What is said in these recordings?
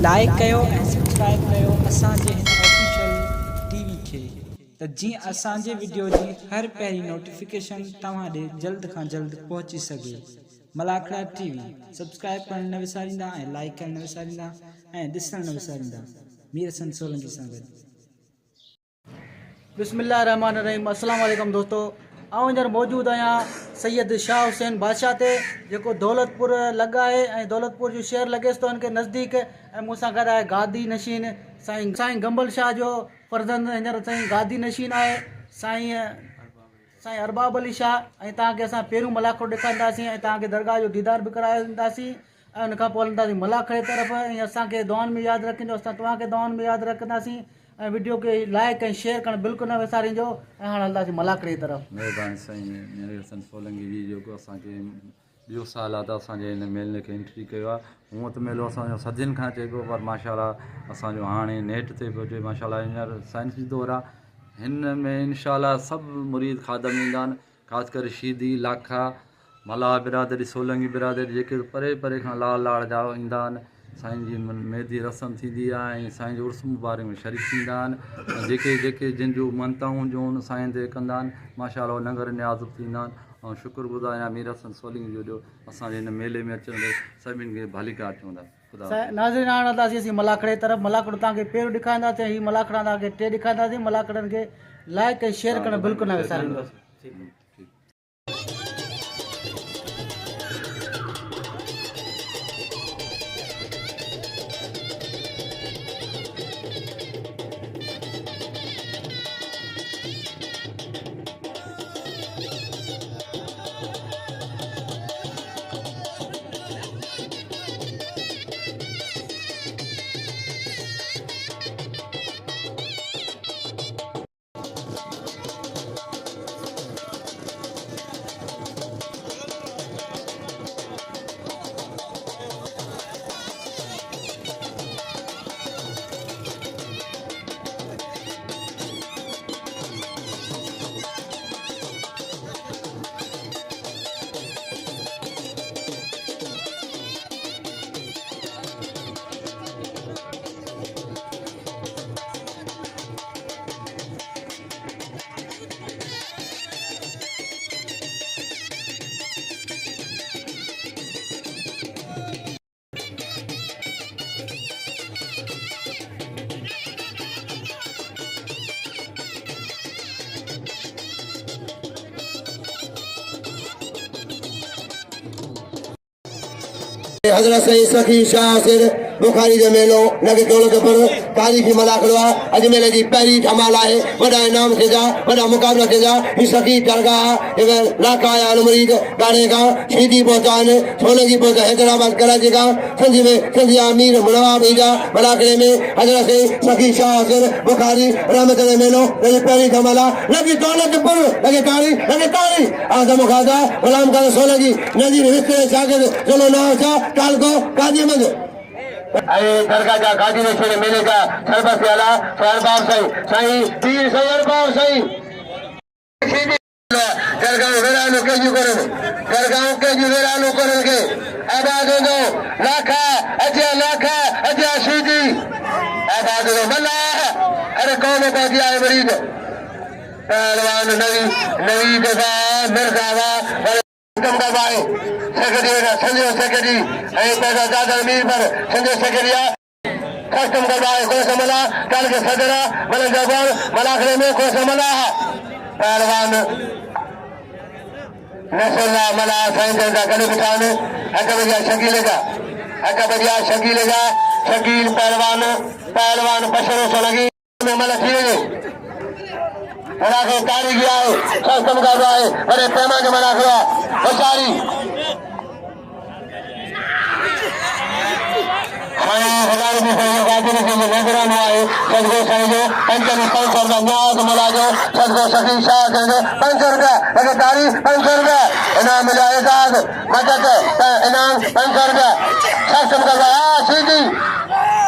Like कयो ऐं subscribe कयो असांजे हिन ऑफिशियल टीवी खे त जीअं असांजे वीडियो जी हर पहिरीं नोटिफिकेशन तव्हां ॾे जल्द खां जल्द पहुची सघे। मलाखड़ा टीवी सब्सक्राइब करण न विसारींदा ऐं लाइक करण न विसारींदा ऐं ॾिसण न विसारींदा। मीर हसन सोलंकी सां गॾु। बिस्मिल्लाहिर्रहमानिर्रहीम। अस्सलाम वालेकुम दोस्तों। आउं हींअर मौजूदु आहियां सैयद शाह हुसैन बादशाह ते जेको दौलतपुर लॻा आहे ऐं दौलतपुर जो शहर लॻेसि थो हिनखे नज़दीक। ऐं मूंसां गॾु आहे गादी नशीन साईं गंबल शाह जो फर्ज़ंद हींअर साईं गादी नशीन आहे साईं अरबाब अली शाह। ऐं तव्हांखे असां पहिरियों मलाखड़ो ॾेखारींदासीं ऐं तव्हांखे दरगाह जो दीदार बि कराईंदासीं ऐं उनखां पोइ हलंदासीं मलाखड़े तरफ़। ऐं असांखे दुआनि में यादि रखिजो, असां तव्हांखे दुआनि में यादि रखंदासीं ऐं वीडियो खे लाइक ऐं शेयर करणु बिल्कुलु न विसारिजो। ऐं हाणे हलंदासीं मलाखड़े तरफ़। महिरबानी साईं मीर हसन सोलंकी जी जेको असांखे ॿियो साल आहे त असांजे हिन मेले खे एंट्री कयो आहे। हूअं त मेलो असांजो सदियुनि खां चइबो, पर माशाअल्लाह असांजो हाणे नेट ते पियो अचे। माशाअल्लाह हींअर साइंसी दौरु आहे, हिन में इनशाअल्लाह सभु मुरीद खादम ईंदा आहिनि, ख़ासि करे शीदी लाखा मला बिरादरी सोलंकी बिरादरी जेके परे परे खां लाड़ जा ईंदा आहिनि। साईं जी मेहदी रस्म थींदी आहे ऐं साईं जो उर्स मुबारक में शरीक थींदा आहिनि। जेके जेके जिन जूं मनताऊं जो उन साईं ते कंदा आहिनि माशाअल्लाह लंगर न्याज़ थींदा आहिनि। ऐं शुक्रगुज़ार आहियां मीर हसन सोलंकी जो असांजे हिन मेले में अचण ते सभिनि खे भलीकार चवंदा। नाज़रीन हाणे हलंदासीं असीं मलाखड़े तरफ़। मलाखड़ो तव्हांखे पहिरियों ॾेखारींदासीं, हीअ मलाखड़ा तव्हांखे टे ॾेखारींदासीं। मलाखड़नि खे लाइक ऐं शेयर करणु बिल्कुलु न विसारींदो। हज़रत सईद सखी शाह सिर बुखारी जो मेलो नगे दौलत पर तारीख़ी मलाखड़ो आहे। अजमेर जी पहिरीं धमाल आहे। वॾा इनाम थिया, वॾा मुक़ाबला थिया। हीअ सखी दरगाह लाखा आया मुरीद गाने खां शीदी पहुता आहिनि, सोलंकी पहुता हैदराबाद कराची खां सिंध में सिंधी अमीर नवाब ईजा मलाखड़े में हज़रत सखी शाह सिर बुखारी रहमत जो मेलो नगी पहिरीं धमाल आहे। लगी दौलत पर लगे ताड़ी आज़म खादा गुलाम खान सोलंकी नज़ीर विस्ते शागिर्द चलो नाम छा तालको काजी मंद दरगाह जा गाजी नशीन मेले जा सरबत आला अरबाब साईं पीर साईं अरबाब साईं दरगाह वेरानो केजू करन, दरगाह केजू वेरानो करन के आबाद दो लाखा अजा शीदी आबाद दो मल्ला। अरे कौन का दिया है मरीद पहलवान नवी दफा मिर्जावा करवाए संजय सेक्रेटरी पैसा ज्यादा अमीर पर संजय सेक्रेटरिया कस्टम करवाए कोसमला कल के सदरा मलक जबान मलाखड़े में कोसमला पहलवान नसला मला साइंस का गले बिठान अकबरिया शकीलेगा शकील पहलवान बशरो सोलंकी में मलक मलाखड़ो तारी गया है, कस्टम कर रहा है बड़े पैमाने के मलाखड़ा बेचारी हमारे नजरान आए सदगो समझो पंचर कर न्याज मलाजो सदगो सखी शाह करेंगे 500 रुपया लगे तारीख 500 रुपया इनाम मिला एजाज मदद इनाम 500 रुपया सक्षम कर रहा सीधी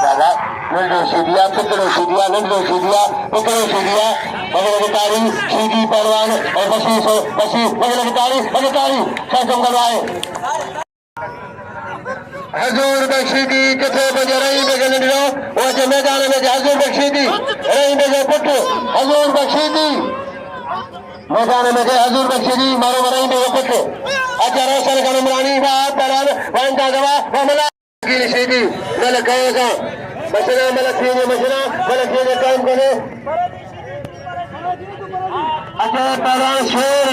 बाबा नंढो सीधिया पुतलो सीधिया नंढो सीधिया पुतलो सीधिया बगल तारी सीधी परवान और बसी बगल तारी सक्षम करवाए हजूर बख्शी दी किथे बजे रही में गिनो वो जे मैदान में हजूर बख्शी दी रही में जो पुट हजूर बख्शी दी मैदान में हजूर बख्शी दी मारो रही में पुट अच्छा रोशन का उमरानी बात तरन वंदा दवा वमला की सीधी मल कहेगा मसला मल थीने मसला मल थीने काम करे अच्छा पहलवान शेर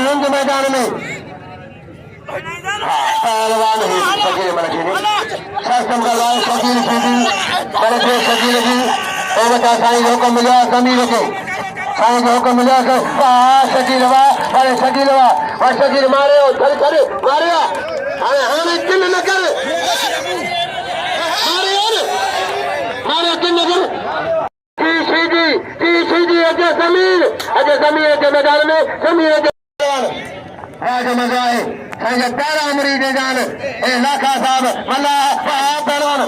हिंद मैदान में पहलवान शकील मलकीनी सस्तम करवाए शकील सीधी मलके शकील जी ओ बता साईं हुक्म मिला जमीन के साईं हुक्म मिला के वाह शकील वाह शकील मारे चल कर मारिया हां किल न कर मारे किल न कर सीधी अजय जमीन के मैदान में जमीन राज मजा है संजय प्यारा मरीज जान ए लाखा साहब मल्ला पहलवान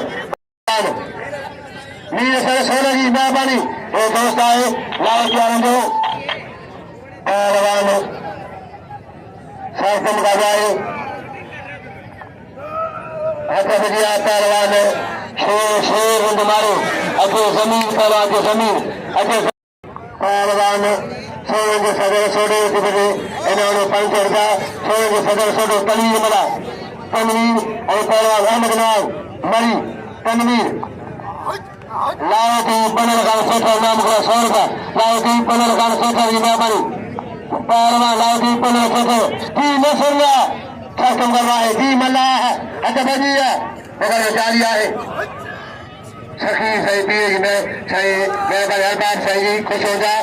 नीर सर सोने की मेहरबानी ए दोस्त आए लाल प्यारंदो पहलवान सरसम का जाए अच्छा बजिया पहलवान शेर रुंद मारो अगे जमीन पहलवान के जमीन अगे पहलवान सोने के सदर सोडे बजे इन्होंने 500 रुपया सोने के सदर सोडो तनवीर मला तनवीर और पहलवान अहमद नाम मरी तनवीर लाओ की बनल का सोचा नाम का 100 रुपया लाओ की बनल का सोचा की मेहरबानी पहलवान लाओ की बनल सोचो जी नसरुल्लाह खत्म करवा है जी मल्ला है अच्छा बजिया मगर जारिया है सखी सही पीर में सही मेरे का दरबार सही खुश हो जा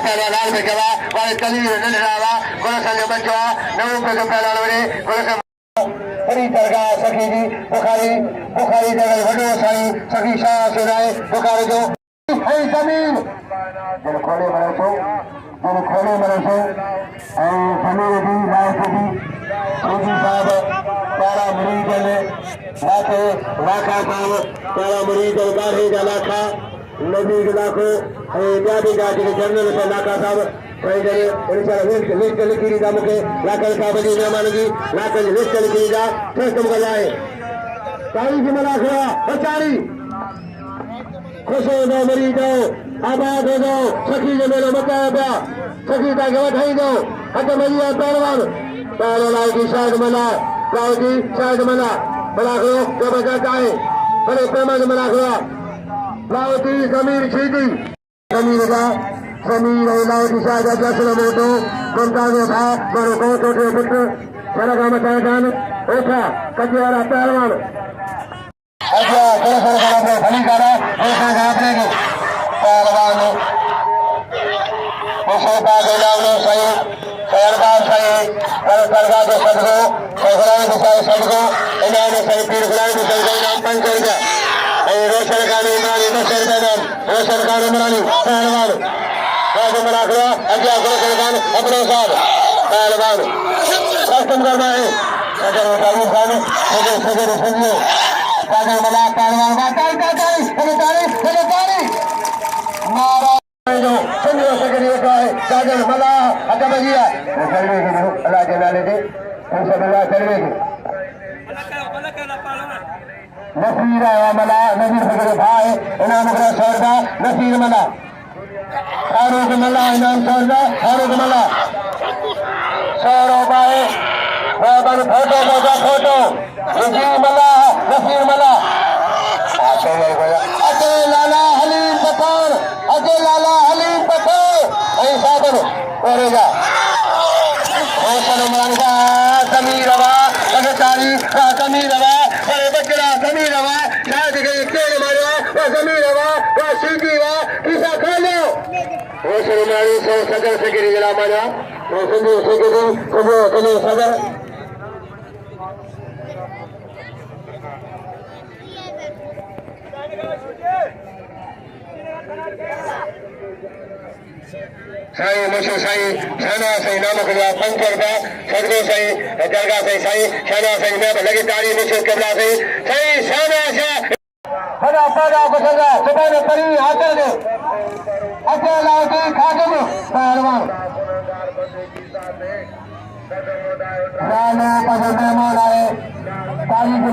पहला लाल में जवा वाले कली ने डरावा कोन संग बचवा नव पे जो पहला लोरे कोन से बड़ी दरगाह सखी जी बुखारी जगह वडो सही सखी शाह सुनाए बुखारी जो है जमीन दिल खोले मरे सो और समीर दी लाल दी सोजी साहब प्यारा मुरीद ने लाखा साहब प्यारा मुरीद बारहे जा लाखा नबी के लाखो ॿिया बि जेके जनरल से लाखा साहब साईं जन लिस्ट लिखी ॾींदा मूंखे लाखनि साहब जी महिमान जी लाखनि जी लिस्ट लिखी ॾींदा ठेस कमु कंदा आहे साईं जी मना खड़ा बचारी खुश हो जाओ मरीद आबाद हो जाओ सखी जो मेलो मचाया पिया सखी तव्हांखे वठाईंदो हथ मलिया पहलवान लाल की शायद मना लाल की शायद मना खड़ो जबरदस्त आहे बड़े पैमाने मना खड़ा लाल की जमीर छीदी जमीर का जमीर और लाल की शायद जसर मोटो ममता जो था मारो को छोटे पुत्र सारा काम मचाया ओठा कचवारा पहलवान अच्छा थोड़ा भली करा ऐसा आपने की पहलवान उसे पाके लावनो सही सरदार सही सरकार के सदगो खुदाई के सदगो इन्होंने सही पीर खुदाई के सदगो नाम 500 रुपया रोशन खान इमरानी 200 रुपया नाम रोशन खान इमरानी पहलवान राजू मना करो अज्ञा रोशन खान अपने साथ पहलवान कस्टम करना है अगर राजू खान सदर सुनिए राजू मना पहलवान ताली नारा संजय सकरी का है साजन मला अदा बजिया चलवे के अल्लाह के नाले से इंशाअल्लाह चलवे के नसीर है मला नसीर सकरी भाई इनाम का सरदा नसीर मला फारूक मला इनाम सरदा फारूक मला सौरव भाई बाबा फोटो जी मला नसीर मला अजय लाला हलीम पठान ऐसा करो करेगा समीर हवा समीर हवा अरे बचरा समीर हवा शायद तेल मारो समीर हवा सीधी हवा किसा खा लो सदर से गिरी जला मारा सदर साईं मुशो साईं शाना साईं नाम खुदा 500 रुपया सदगो साईं दरगाह साईं शाना साईं में लगी तारी मुशो कबला साईं शाना शाह बड़ा बड़ा बसगा सुबह परी हाथ दे अकेला की खादम पहलवान राना पसंद मेहमान आए ताली की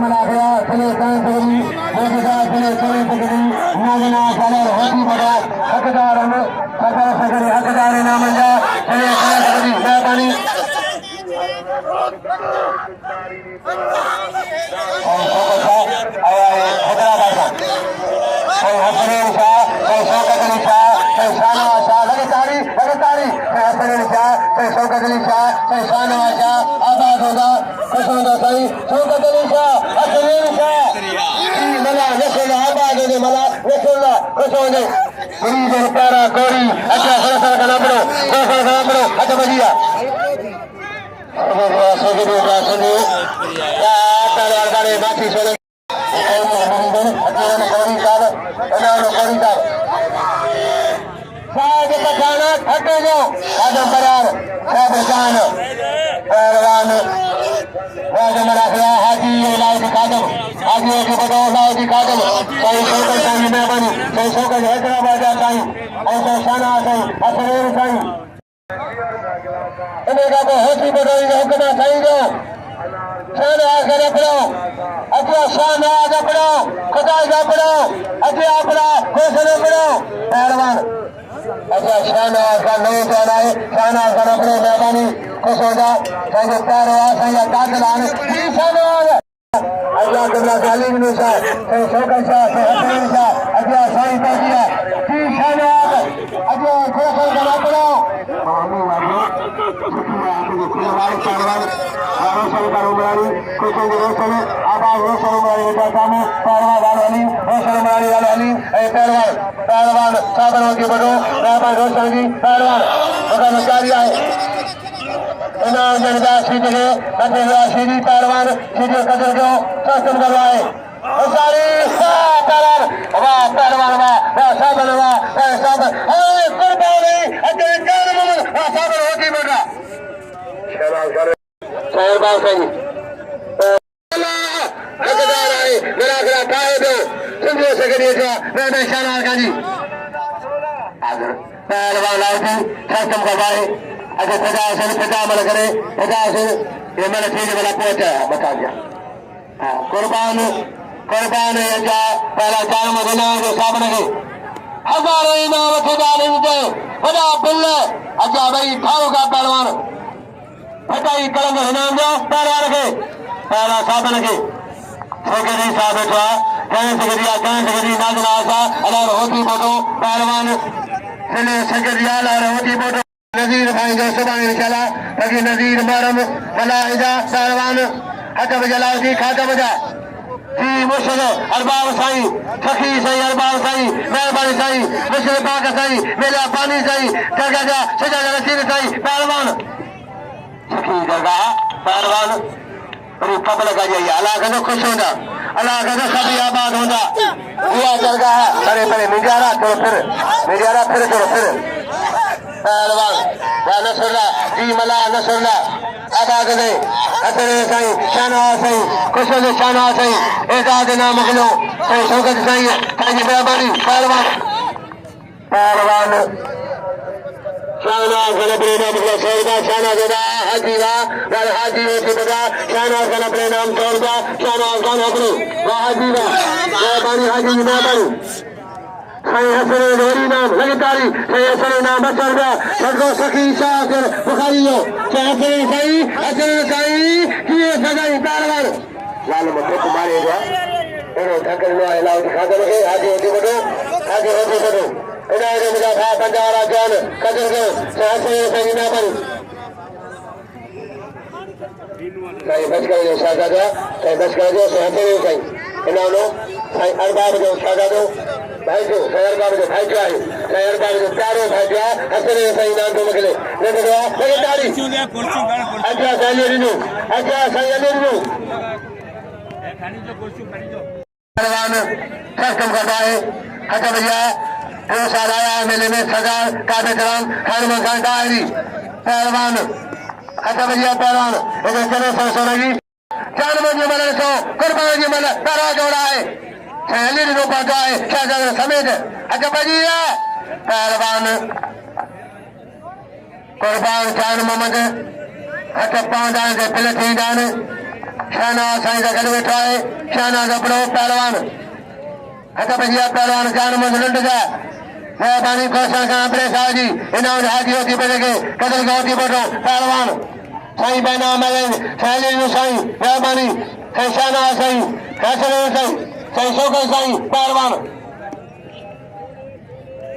साईं बहना मैंने सैली साईं मेहरबानी साईं शाना साईं फैसले साईं साईं शोकर साईं पहलवान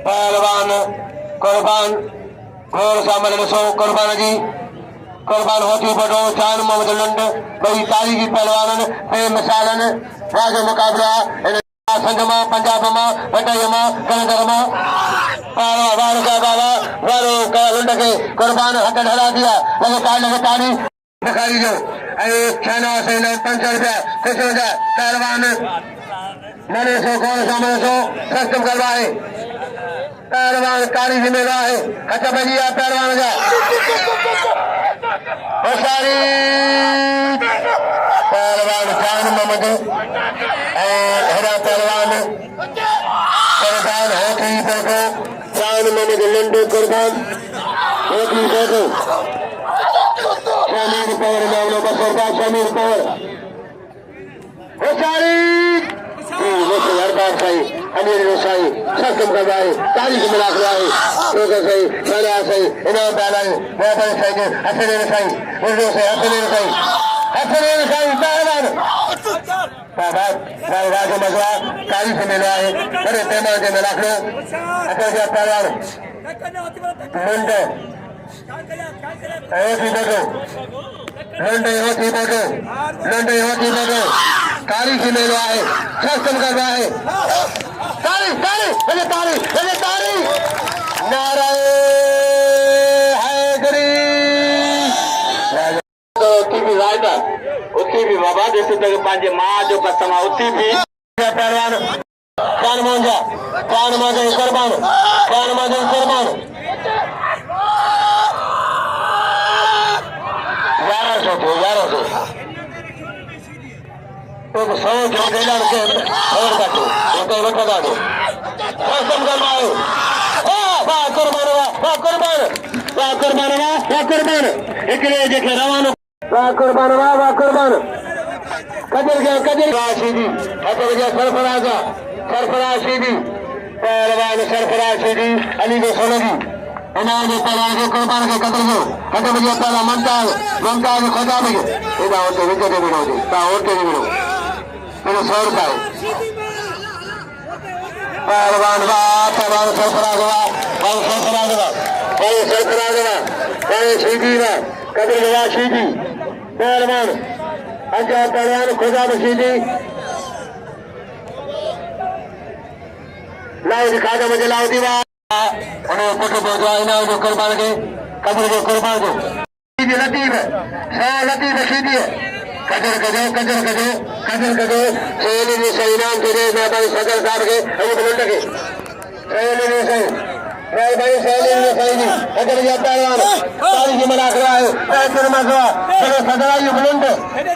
पहलवान कुर्बान घोर सामने सो कुर्बान जी कुर्बान होती बड़ो चान मोहम्मद लंड बड़ी तारीखी पहलवान बेमिसालन राज मुकाबला संगमा पंजाब में बटाई में कलंदर में वारो का बाबा वारो का लंड के कुर्बान हक ढला दिया लगे ताली बुखारी जो छाना से 500 रुपया किसी का पहलवान मने सो कौन सामने सो सस्तम करवाए पहलवान कारी जिम्मेदार है अच्छा बजिया पहलवान का सारी पहलवान जान मोहम्मद हेरा पहलवान कुर्बान होती देखो जान मोहम्मद लंडू कुर्बान होती देखो शमीर पवर मामलो बसर का शमीर पवर वो सारी हरदार सही अमीर साई सस्तम करवाए तारीख मिला करवाए शोकर सही शाना सही इनाम डालाए मोहब्बत सही हसनैन सही उर्दू से हसनैन सही पहलवान बाबा राज मजवा तारीख मिला है बड़े पैमाने से मिला करो अच्छा क्या पहलवान मुंडे होती बटो लंडे होती बटो तारीख मिला है सस्तम करवा है तारी नारायण हैदरी तो टीवी रायता उसी भी बाबा जैसे तक पांचे माँ जो कसमा उसी भी पहलवान कान मांझा कुर्बान कान मांझा कुर्बान 1100 तो 100 जो देना के और काटो तो बता दो कसम करवाओ वाह कुर्बान एकले जेके रवानो वाह कुर्बान कदर राशिदी अच्छा बजा सरफराज सीधी पहलवान सरफराज सीधी अली के सोलगी इनाम के पहलवान के कुर्बान के कदर बजा पहला ममताज खुदा में इदा होते विजय के बिनो जी ता होते के बिनो मेरे 100 रुपए पहलवान सरफराज सीधी कदर बजा सीधी पहलवान अच्छा पहलवान खुदा में सीधी लाओ दिखा दो मुझे लाओ दीवार उन्हें फोटो पहुंचवाए ना जो कुर्बान के कब्र को कुर्बान को सीधी लतीफ है सीधी है कदर कदो सहेली ने सही नाम के लिए मेहरबानी सदर साहब के अभी बुलंद के सहेली ने सही मेहरबानी सहेली ने सही नहीं कदर या पहलवान तारीख मना करा है पैसे मसवा चलो सदर आई बुलंद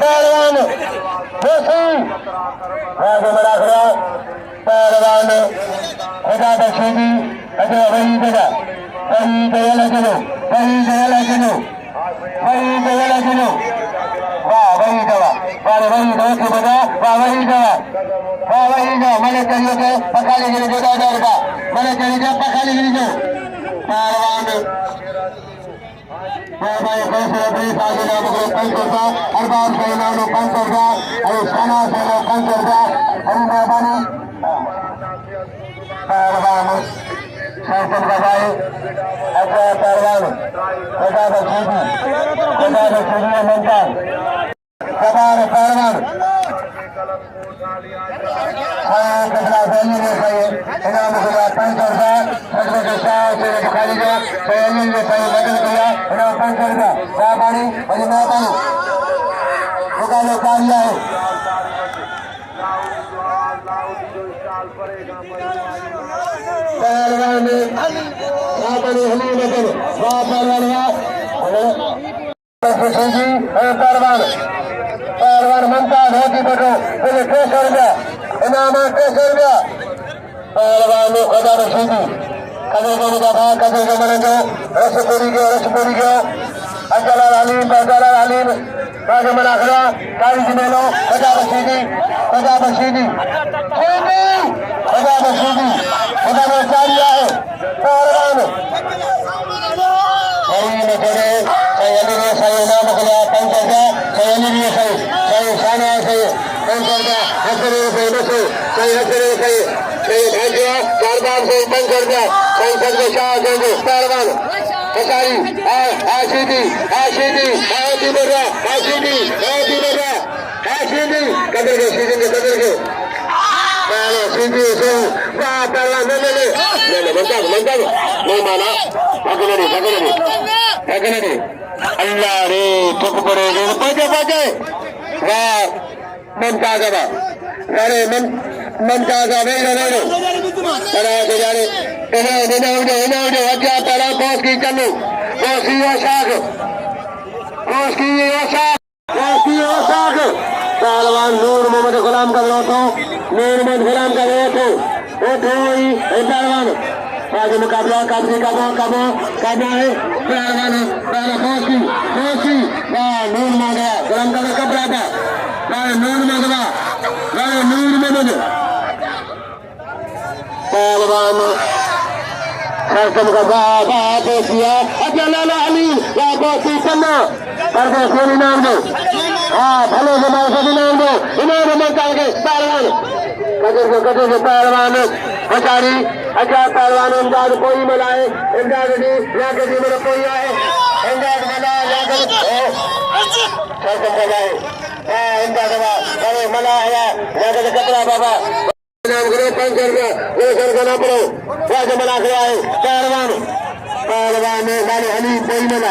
पहलवान वो सही पैसे मना करा पहलवान खुदा बख्शीदी अच्छा वही जगह वाह वही दवा की बजा वाह वही दवा मैंने कहियो के पकाली गिरी जो 2000 रुपया मैंने कही जो पकाली गिरी जो पहलवान भाई पैसे अपनी साझे नाम को 500 रुपया अरबाब से नाम 500 रुपया अरे खाना से 500 रुपया अरे मेहरबानी पहलवान शासन का भाई अच्छा पहलवान खुदा बख्शीदी मनता सवार पहलवान इनाम हुआ 500 रुपया खतरे के शाह से बुखारी का सहेली ने सही बदल किया इनाम 500 रुपया मेहरबानी अजी मेहरबानी दुकानों कारिया है पहलवान पहलवान मनता धोती बटो बोले 300 रुपया इनाम 300 रुपया पहलवान खुदा रशीदी कदर को मुकाबला कदर को मरेंगे रसपुरी के अजलाल हलीम राजा मना खड़ा तारीख मेलो खुदा बख्शीदी खुदा में चारिया है पहलवान सही में जोड़े सही अली ने सही नाम सही नहीं सही सही शाना सही बंद कर दिया हसरे सही बस सही हसरे सही सही भाग गया चार बार सही बंद कर दिया सही सबके शाह देंगे पहलवान कसारी आशीदी आशीदी बेटा आशीदी बेटा आशीदी कदर के सीजन के कदर के पहले सीधी से वाह पहलवान ले मंता नहीं माना भगने अल्लाह रे ठुक पड़े पहुंचे वाह मनता गवा अरे मनता गवा नहीं अरे के जाने इन्हें अज्ञा पड़ा बॉस की चलू बॉस की शाख पहलवान नूर मोहम्मद गुलाम का विरोध नूर मोहम्मद गुलाम का विरोध उठो ही पहलवान आज मुकाबला काबू है पहलवान पहला खोसी नूर मांगा गुलाम का कपड़ा था नूर मांगवा नूर मोहम्मद पहलवान सरसम का बाबा बोसिया अच्छा लाला अली या बोसी चन्ना करके सोनी नाम दो भले से मार नाम दो इन्होंने निकाल के पहलवान कदर के पहलवान हजारी अच्छा पहलवान इमदाद कोई मिलाए इमदाद जी लाके जी मेरा कोई आए इमदाद मिला लाके सरसम का जाए इमदाद अरे मला है लाके कपड़ा बाबा नाम करो 500 रुपया वो सर करना पड़ो वैसे मना कर आए पहलवान लाला अली कोई मिला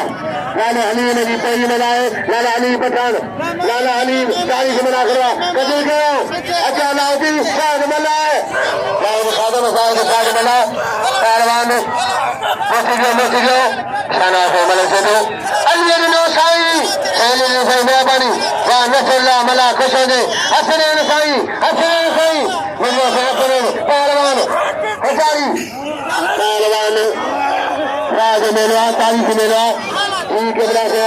लाला अली ने भी कोई मिलाए लाला अली पठान लाला अली तारीख से मना करवा कदर गयो अच्छा लाउदी शायद मिला है लाउद खादम शायद मिला पहलवान मस्जिद खाना से मले से तो अली ने साई सहेली ने साई मेहरबानी वाह नसल्ला मला खुश हो गए हसने ने साई पहलवान हजारी पहलवान राज मेलवा तारीख मेलवा के बड़ा से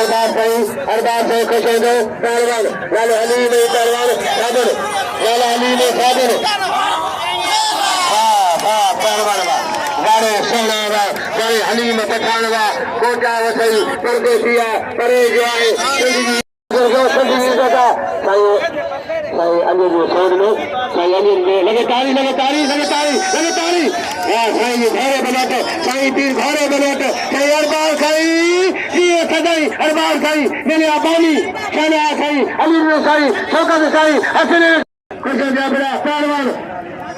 अरबार से खुश हो गए पहलवान लाला अली ने पहलवान साधन लाला अली ने साधन पहलवान गाड़े सोना गाड़े हलीम पठान कोटा वसई परदेसिया परे जो आए लगे तारी साईं घोड़े बनाते साईं तीर घोड़े बनाते साईं अरबार साईं सदाई अरबार साईं मेरे आबानी शाना साईं अली साईं शौकत साईं हसने पहलवान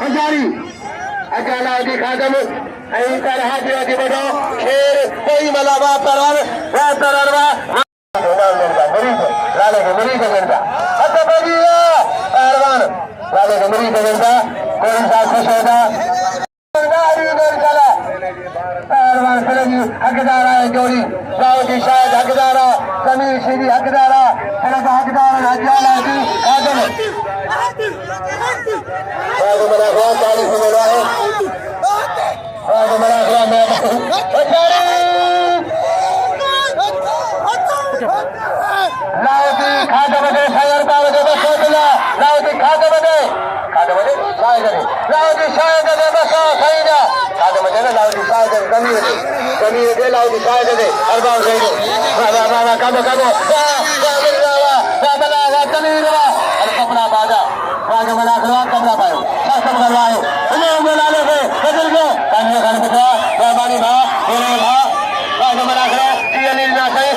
हजारी अचालाउदी खादम कर हाजी बढ़ो शेर कोई मलाबा पहलवान लाले के मरीज बनता अच्छा बढ़िया पहलवान लाले के मरीज बनता कौन सा खुश होगा पहलवान फिर हकदार है जोड़ी गाँव की शायद हकदार कमीर सीधी हकदार हकदार हजाला की आदम मेरा हुआ 40 में मिला है मेरा हुआ लाउदी खाते बदे सायर पावदे बसो दिला लाउदी खाते बदे सायर लाउदी सायर दे बसो साइना खाते बदे ना लाउदी सायर कमी दे लाउदी सायर दे अरबान दे बाबा कबो बाबा तमीरवा और कपड़ा बाजा बना करवा कपड़ा पायो सब करवाए इन्हें बोला ले बदल गए कान्हे घर पे बाबानी भा मेरे भा बना करो ये नहीं ना सही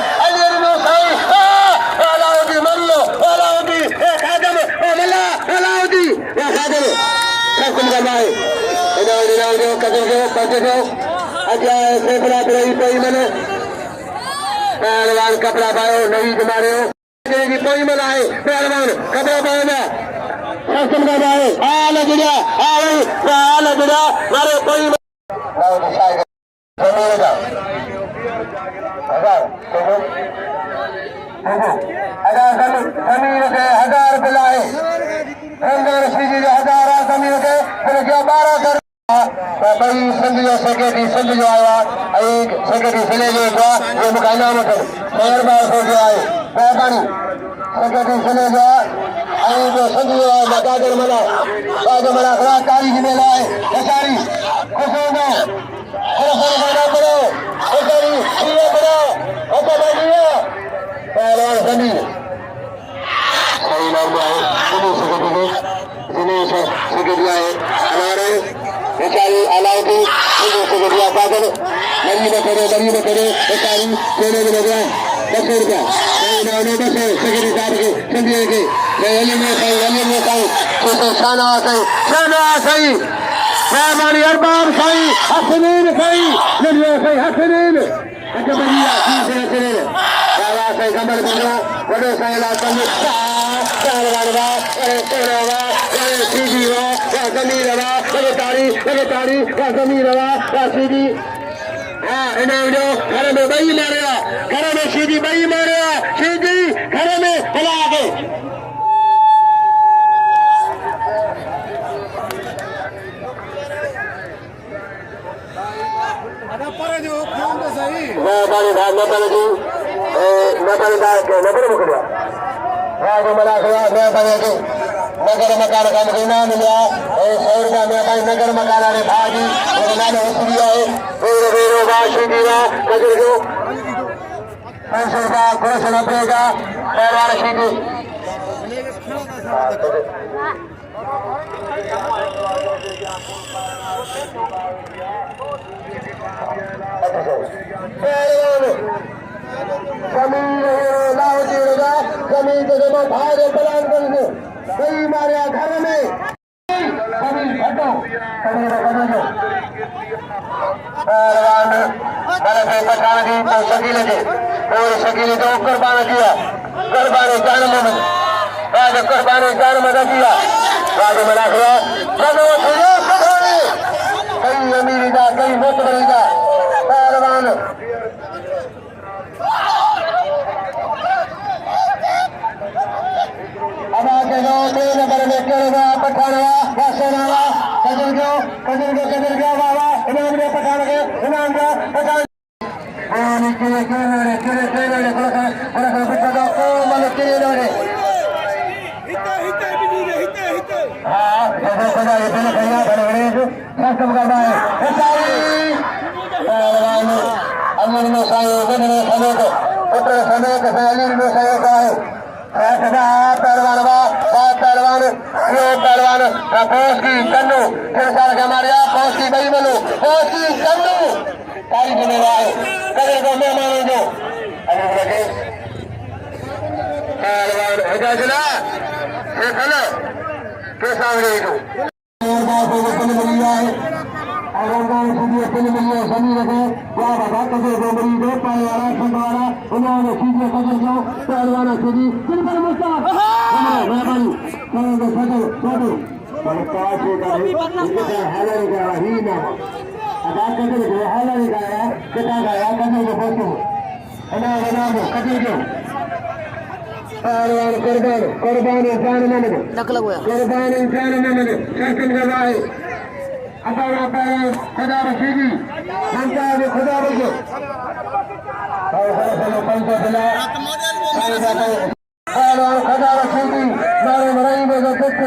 पहलवान कपड़ा पायो नहीं तुम्हारे कोई मिला है पहलवान कपड़ा पायो ना सस्तम का पाए मारे कोई जमीन के 1000 पिलाए 1000 जमीन के फिर 1200 बड़ी संधियों सेक्रेटरी संधियों आया एक सेक्रेटरी सिले जो ये मुकाना मत मेयर बार हो गया है मेहरबानी सेक्रेटरी सिले जो आई जो संधियों आया मकादर मना बाद मना खरा तारीख में लाए बेचारी खुश हो गए बना करो बेचारी ये बना अच्छा बढ़िया पहलवान संधि बेचारी अलाउद्दीन को दिया पागल मरी न करे बेचारी सोने में लगा 10 रुपया नहीं 10 सेक्रेटरी साहब के संजय के अली में सही शाना सही हमारी अरबाब सही हसनैन सही नदिया सही हसनैन अच्छा बढ़िया हसनैन बाबा सही कमल बंगला बड़े सही लातन कारवानवा तेरावा सीधीवा जमीरवा तारी जमीरवा सीधी हाँ इन्हें जो घर में बही मारेगा घर में सीधी बही मारेगा सीधी घर में हला आगे नगर मकान का महीना मिला 100 रुपया में भाई नगर मकान ने भाजी नाम दिया है वेरो वाशी दीवा नगर जो 500 रुपया घोषणा पड़ेगा पहलवान सीधी जमीन जगह भाई पलान कर सही मारे घर में पठान दी तो शकीले थे और शकीले तो कुर्बान किया कुर्बान जान में राज कुर्बान जान में किया राज में रखा कई अमीरी का कई मुक्त बनेगा पहलवान अब आगे दो 3 नंबर में केरवा पठानवा वासनावा कदर गया बाबा इमाम ने पठान के इमाम का पठान आने के केरे बड़ा बिट्टा का को मन केरे रे हां देखो ये पहले कहिया बड़े सिस्टम का है सारी पहलवान अमन में सायो बने समय को उतर समय के साली में सायो का है पहलवान की कन्नू फिर साल के हमारे यहाँ फौज की बही बनू फौज की कन्नू तारीफ होने वाले कदर को मेहमानों जो पहलवान हो चला के सामने जो सभी रखे क्या बता कदर को मरीजों पहलवाना खंडवाना उन्होंने सीधे कदर को पहलवाना सीधी सिंपल मुस्ताफ मेहरबानी सदर हालर का ही ना अदा कदर को हालर गाया कितना गाया कदर को बोतो बना दो कदर को पहलवान कुर्बान इंसान में कुर्बान इंसान में शासन का भाई अपना पहलवान खुदा बशीदी मनता है खुदा बशो पहलवान खुदा बशीदी मारे मराई में जो कुछ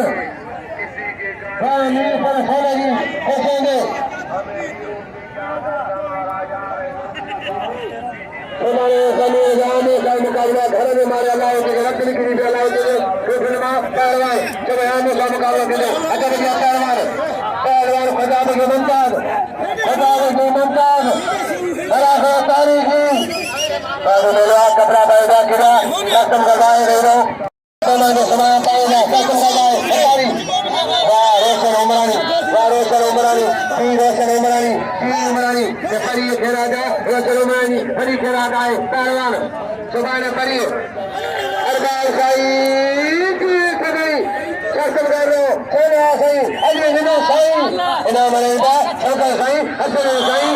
नील पर सोनेगी खुशेंगे हमारे समय जाने का मुकाबला घर में मारे अल्लाह के रक्त लिखी भी अल्लाह के पहलवान जब आने का मुकाबला के लिए अगर क्या पहलवान खुदा के मुमताज बड़ा तारीखी कपड़ा पैदा गिरा कस्टम करवाए दे रहा समय पाएगा कस्टम करवाए रोशन उमरानी परी खेरा जाए रोशन उमरानी परी खेरा जाए पहलवान सुबह परी अरबाल साई कस्टम कर रहे हो सोने सही अजय हिंदू सही इनाम रहेगा शंकर सही हसन सही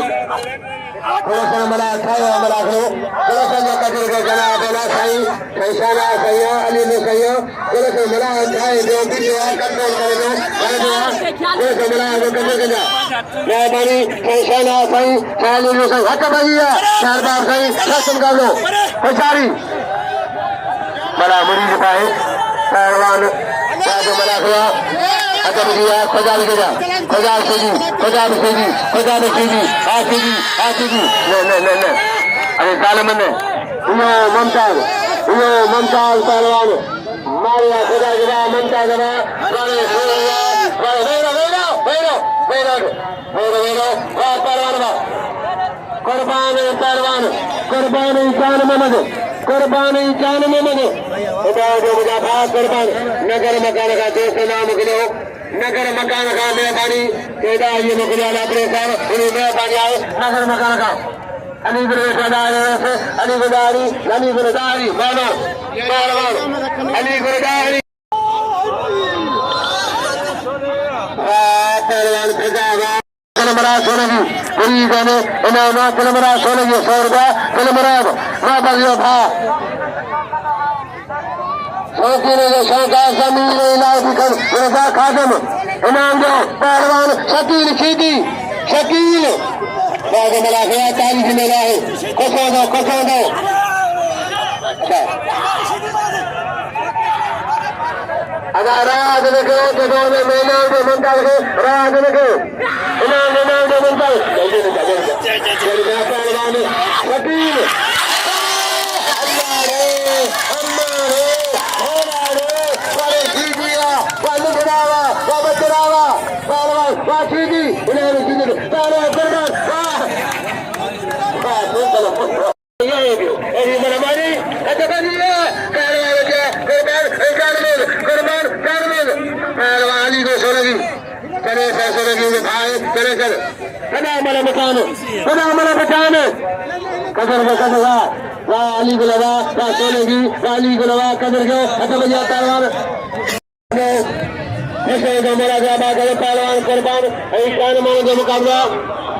रोशन मला खाओ मला करो रोशन कदर के जना बोला सही फैसला सही अली ने सही रोशन मला खाए जो भी जो कंट्रोल करेगा रोशन मला वो कदर के जा मेहरबानी फैसला सही अली ने सही हक भैया शारदार सही शासन कर लो बेचारी बड़ा मरीज का है पहलवान जो मला खड़ा अगर दिया खुदा लिखेगा खुदा सीधी आसीधी ले अरे जालमन ने यो ममताज पहलवान मारिया खुदा गिरा ममताज गिरा मेरठ वेरो वेरो वाह पहलवान वाह कुर्बान जान मोहम्मद जो मुझा भाग कुर्बान नगर मकान का दोस्त नाम गिनो नगर मकान का मेहरबानी केदा ये मुखिया अपने सर उन्हें मेहरबानी आए नगर मकान का अली गुरदारी मानो पहलवान अली गुरदारी पहलवान फिजावा कलमरा सोलगी पूरी गाने इनाम कलमरा सोलगी 100 रुपया कलमरा वापस यो भा शौकीन शौका जमीन इलाज कर रजा खादम इनाम दो पहलवान शकील खीदी शकील बाद मिला गया तारीख मिला है कसो दो अगर राज देखो तो दोनों मैदान में मंडल के राज देखो इनाम में मंडल पहलवान शकील अली गुलवा सोनेगी अली गुलवा कदर गयो बजा पहलवान पहलवान कुर्बान जान मोहन जो मुकाबला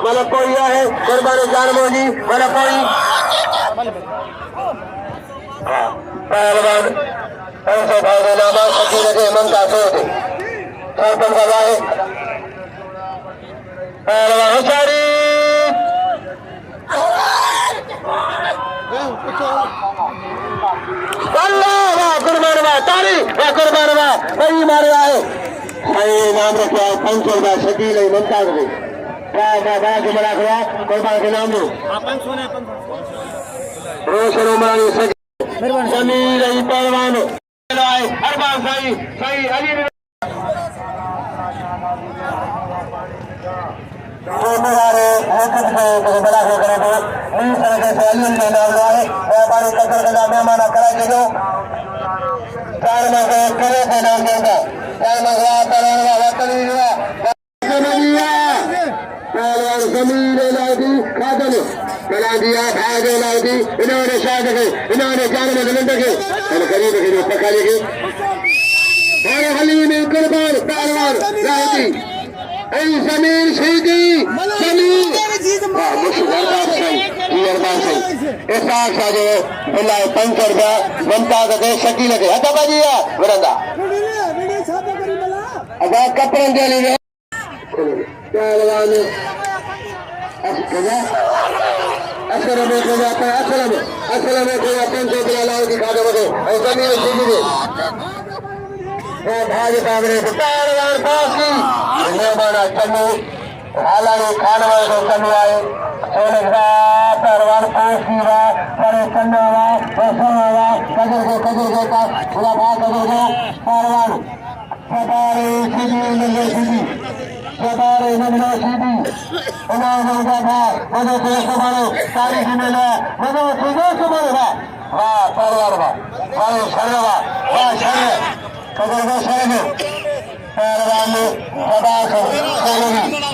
मतलब कोई है कुर्बान जान मोहन जी मतलब कोई पहलवान ऐसे भाई नामा सकी लगे ममता सोते सरपंच का भाई पहलवान हुशारी कुर्बान वाह तारी वाह कुर्बान वाह वही मारे आए भाई नाम रखा 500 रुपया शकील ममता को वाह जो बड़ा हुआ कुर्बान के नाम दो रोशन उमरानी जमीन रही पहलवान अरबान सही अली बड़ा हो करे तो नाम लो है व्यापारी कचर का मेहमान करा के दो 4 माह करे थे नाम देगा 4 माह पहलवान जमीन लादी खादन कला दिया भागे लादी इन्होंने शाद के इन्होंने जान में लंड के करीब के पका लेके बड़े हलीम कुर्बान पहलवान लादी ऐ जमीन सीधी जमीन मुशरबान सही ऐसा जो बिल्ला 500 रुपया ममता के शकील के हटा बजिया वरंदा अदा कपड़न दे ले पहलवान असर में को जाता है असल में को 500 रुपया लाओ दिखा दो मुझे और जमीन सीधी दे भाजी पावरे पहलवान पास की मेहमान चन्नू हालांकि खाने वाले को चन्नू आए सोने का पहलवान पास की वाह बड़े चन्नू वाह कदर को पास पूरा भाग कदर को पहलवान सदारे सीधी इनाम का भाग मजो को सबारो तारीख मिले मजो सीधे सबारो वाह पहलवान वाह शर्मा वाह शर्मा कदर को शर्मा पहलवान सदा सोनेगी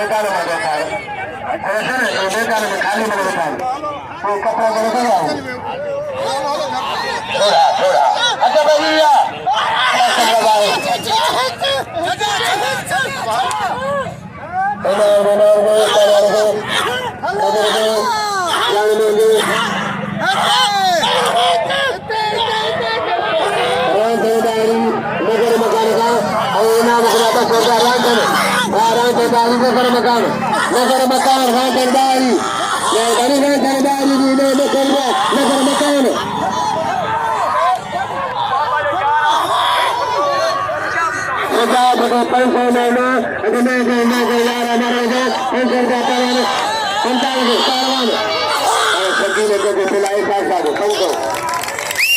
मैदान में बैठा है मैदान में खाली में बैठा है तो कपड़ा थोड़ा अच्छा भैया नगर मकान का इनाम नगर मकान राजदारी नगर मकान पैसा लेना हमारे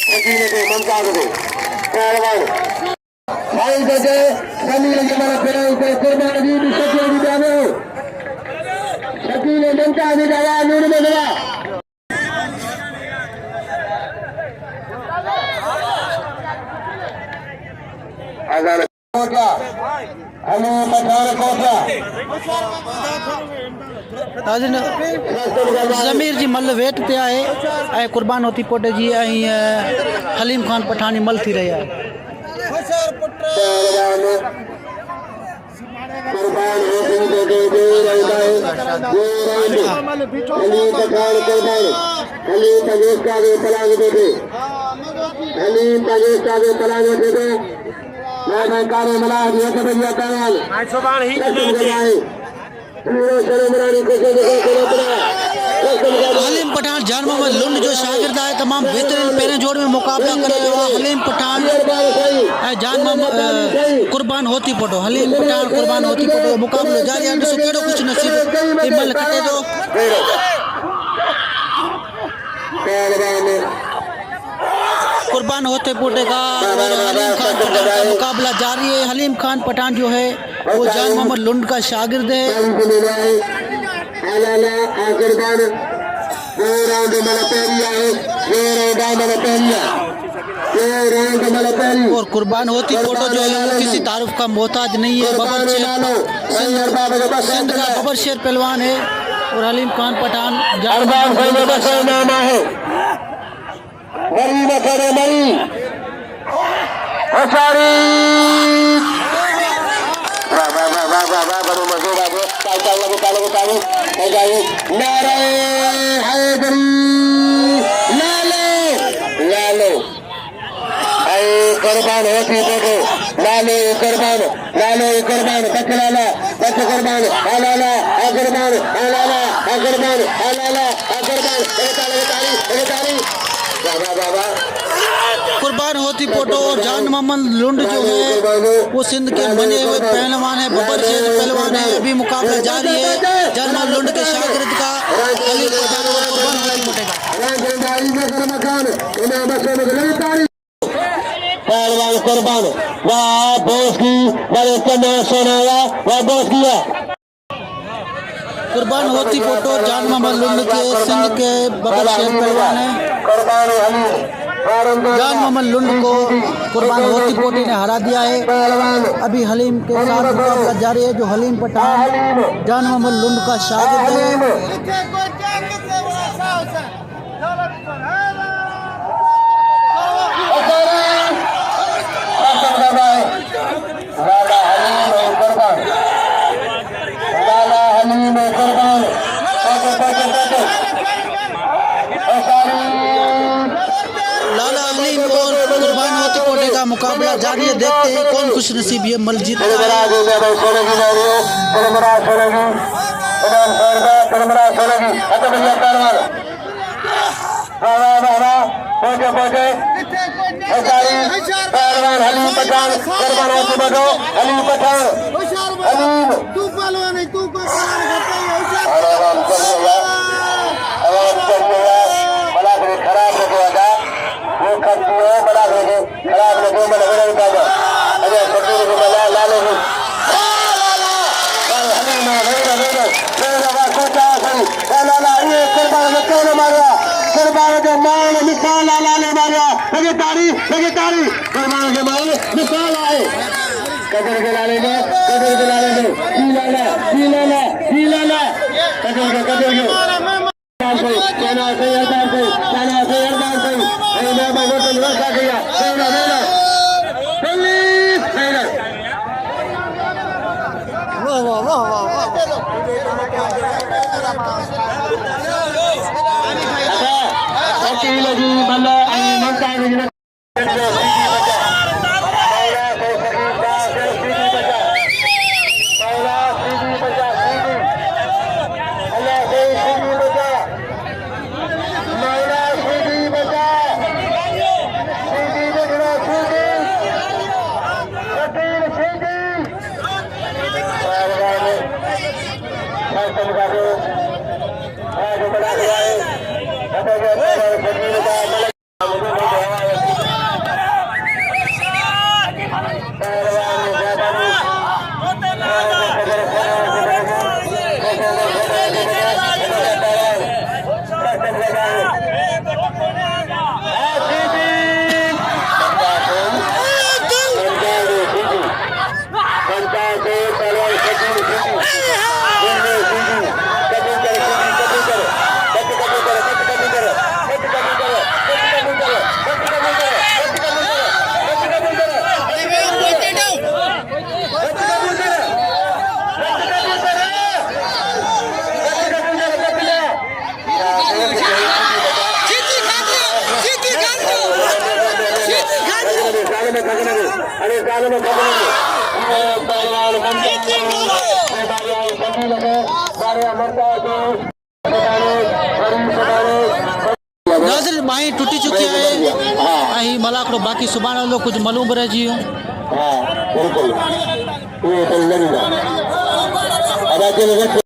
शकील के मुमताज के पहलवान भाई बजे जमीन के मारा पेरा ऊपर कुर्बान जी शकील जी जाने शकील मुमताज जी आया नूर में गया आजान को क्या हमें पठान को क्या ज़मीर जी मल वेट ते आहे ऐं कुर्बान होती पोट जी ऐं हलीम ख़ान पठानी मल थी रही आहे कुर्बान होती तो दे रहता है हलीम पठान कुर्बान हलीम पगेश का भी पलांग दे हलीम पगेश का भी पलांग दे मैं कारे मला दिया तो भैया काल आज सुबान ही हलीम पठान जान मोहम्मद लुंड जो शागिर्द है तमाम बेहतरीन पहिरें जोड़ में मुकाबला करे हलीम पठान जान मोहम्मद कुर्बान होती पोटो हलीम पठान कुर्बान होती पोटो मुकाबलो जारी है ॾिसो कहिड़ो कुझु नसीब मल कटे थो कुर्बान होते पोटे का हलीम खान पठान का मुकाबला जारी है हलीम खान पठान जो है वो जान मोहम्मद लुंड का शागिर्द है और कुर्बान होती फोटो जो है वो किसी तारुफ का मोहताज नहीं है सिंध का बबर शेर पहलवान है और हलीम खान पठान मरी न करे मरी नारे हैदरी लालो लालो कुर्बान होती फोटो लालो कुर्बान बच लाला बच कुर्बान लाला कुर्बान लाला कुर्बान लाला कुर्बान कुर्बान होती फोटो और जान मोहम्मद लुंड जो है वो सिंध के बने हुए पहलवान है बबर शेर पहलवान है अभी मुकाबला जारी है जान मोहम्मद लुंड के शागिर्द का हलीम पठान और कुर्बान होती फोटेगा पहलवान कुर्बान वाह बोस की बड़े चंदा सोनाया वाह बोस किया कुर्बान होती फोटो जान मोहम्मद लुंड के सिंध के बबर शेर पहलवान है जान मोहम्मद लुंड को कुर्बान होती पोटी ने हरा दिया है अभी हलीम के साथ मुकाबला जारी है जो हलीम पठान जान मोहम्मद लुंड का शागिर्द है मुकाबला जारी है देखते हैं कौन खुश नसीब ये मल जीत हलीम पठान खराब रखेगा वो खराब लगे अरे शकील को लालो कुर्बान के मान मिसाल लाला ने मारा लगे तारी कुर्बान के मान मिसाल आए कदर के लाले में जी लाला कदर के कहना से अरदान मैं भगवान रखा गया लगी भला में खगने अरे साल में खगने पहलवान बंदी लगे सारे अमरता जो नाज़रीन माई टूटी चुकी है ऐं मलाकड़ो बाक़ी सुभाणे हलंदो कुझु मालूम बि रहिजी वियूं हाँ बिल्कुल ये तो लड़ेगा अब